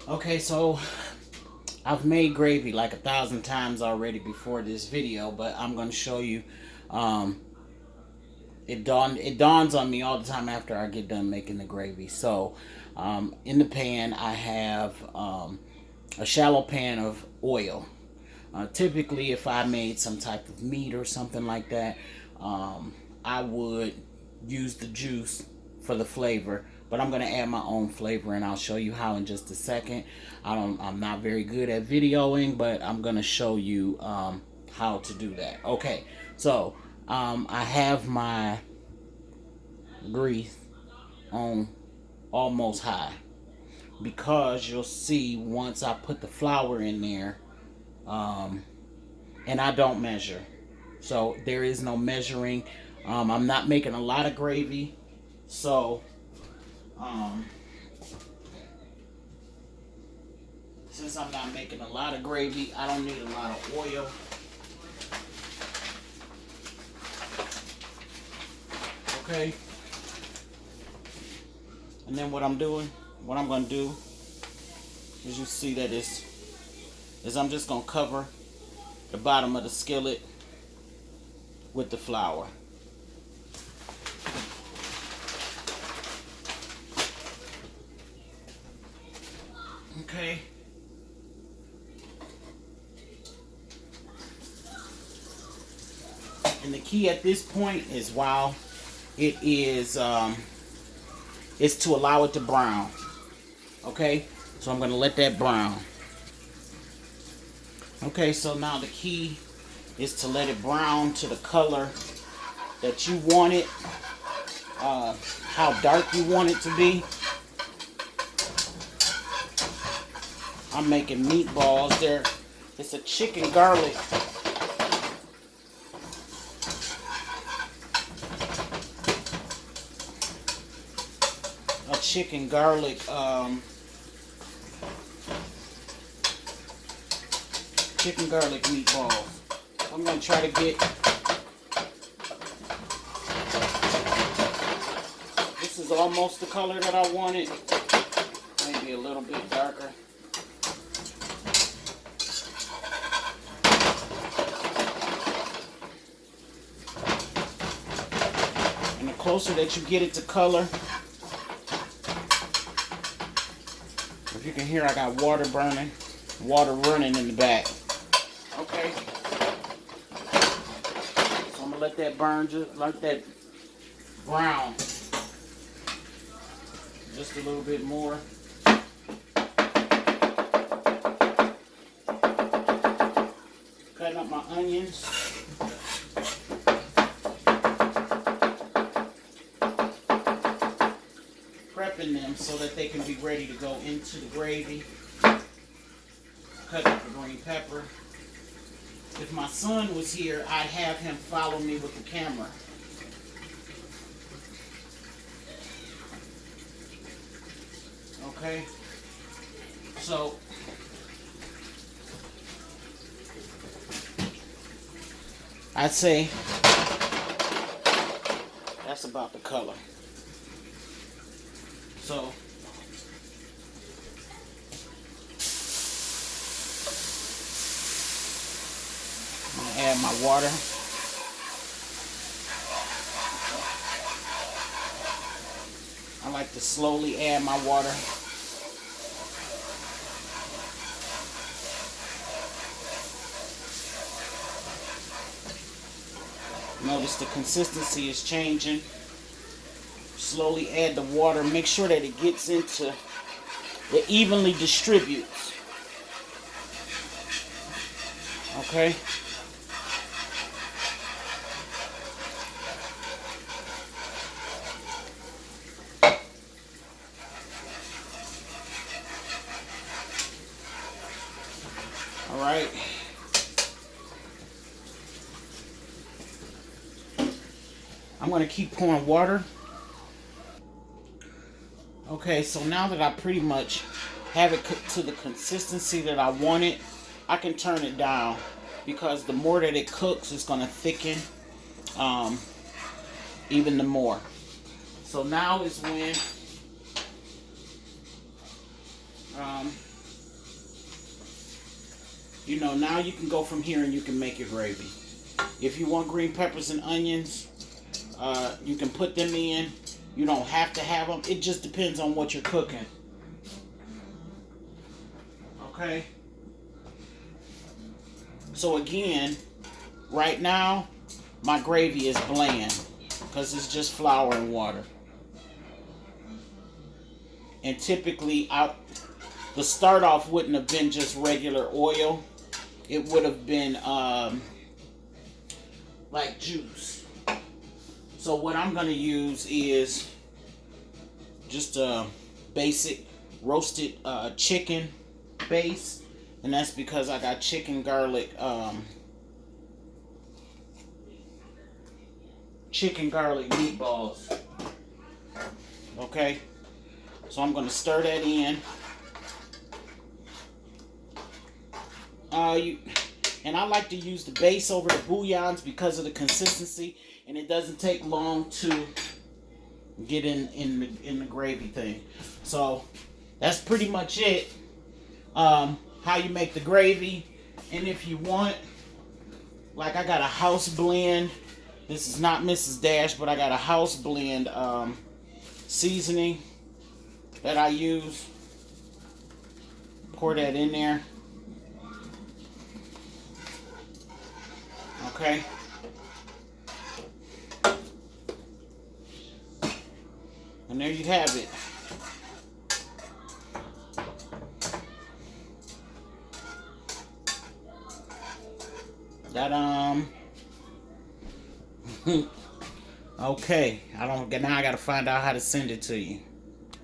Okay, so I've made gravy like 1,000 times already before this video, but I'm gonna show you. Um, it dawns on me all the time after I get done making the gravy. So, in the pan I have a shallow pan of oil. Typically, if I made some type of meat or something like that, I would use the juice for the flavor. But I'm gonna add my own flavor, and I'll show you how in just a second. I'm not very good at videoing, but I'm gonna show you how to do that. Okay, so I have my grease on almost high because you'll see once I put the flour in there, and I don't measure. So there is no measuring. I'm not making a lot of gravy. So um, since I'm not making a lot of gravy, I don't need a lot of oil. Okay. And then what I'm going to do is you see that is I'm just going to cover the bottom of the skillet with the flour. Okay. And the key at this point is while it is to allow it to brown. Okay, so I'm gonna let that brown. Okay, so now the key is to let it brown to the color that you want it, how dark you want it to be. I'm making meatballs there. It's a chicken garlic. Chicken garlic meatballs. I'm gonna try to get this is almost the color that I wanted, maybe a little bit darker. And the closer that you get it to color, if you can hear, I got water burning, water running in the back. Okay. So I'm gonna let that burn, just like that brown, just a little bit more. Cutting up my onions. Prepping them so that they can be ready to go into the gravy. Cut up the green pepper. If my son was here, I'd have him follow me with the camera. Okay? So, I'd say that's about the color. So, I'm going to add my water. I like to slowly add my water. Notice the consistency is changing. Slowly add the water. Make sure that it gets into, it evenly distributes. Okay? Alright. I'm going to keep pouring water. Okay, so now that I pretty much have it to the consistency that I want it, I can turn it down because the more that it cooks, it's going to thicken even the more. So now is when You know, now you can go from here and you can make your gravy. If you want green peppers and onions, you can put them in. You don't have to have them. It just depends on what you're cooking. Okay? So again, right now, my gravy is bland because it's just flour and water. And typically, the start off wouldn't have been just regular oil. It would have been like juice. So what I'm going to use is just a basic roasted chicken base. And that's because I got chicken garlic meatballs. Okay? So I'm going to stir that in. And I like to use the base over the bouillons because of the consistency, and it doesn't take long to get in the gravy thing. So that's pretty much it. How you make the gravy, and if you want, like I got a house blend. This is not Mrs. Dash, but I got a house blend seasoning that I use. Pour that in there. Okay. And there you have it. That okay. Now I gotta find out how to send it to you.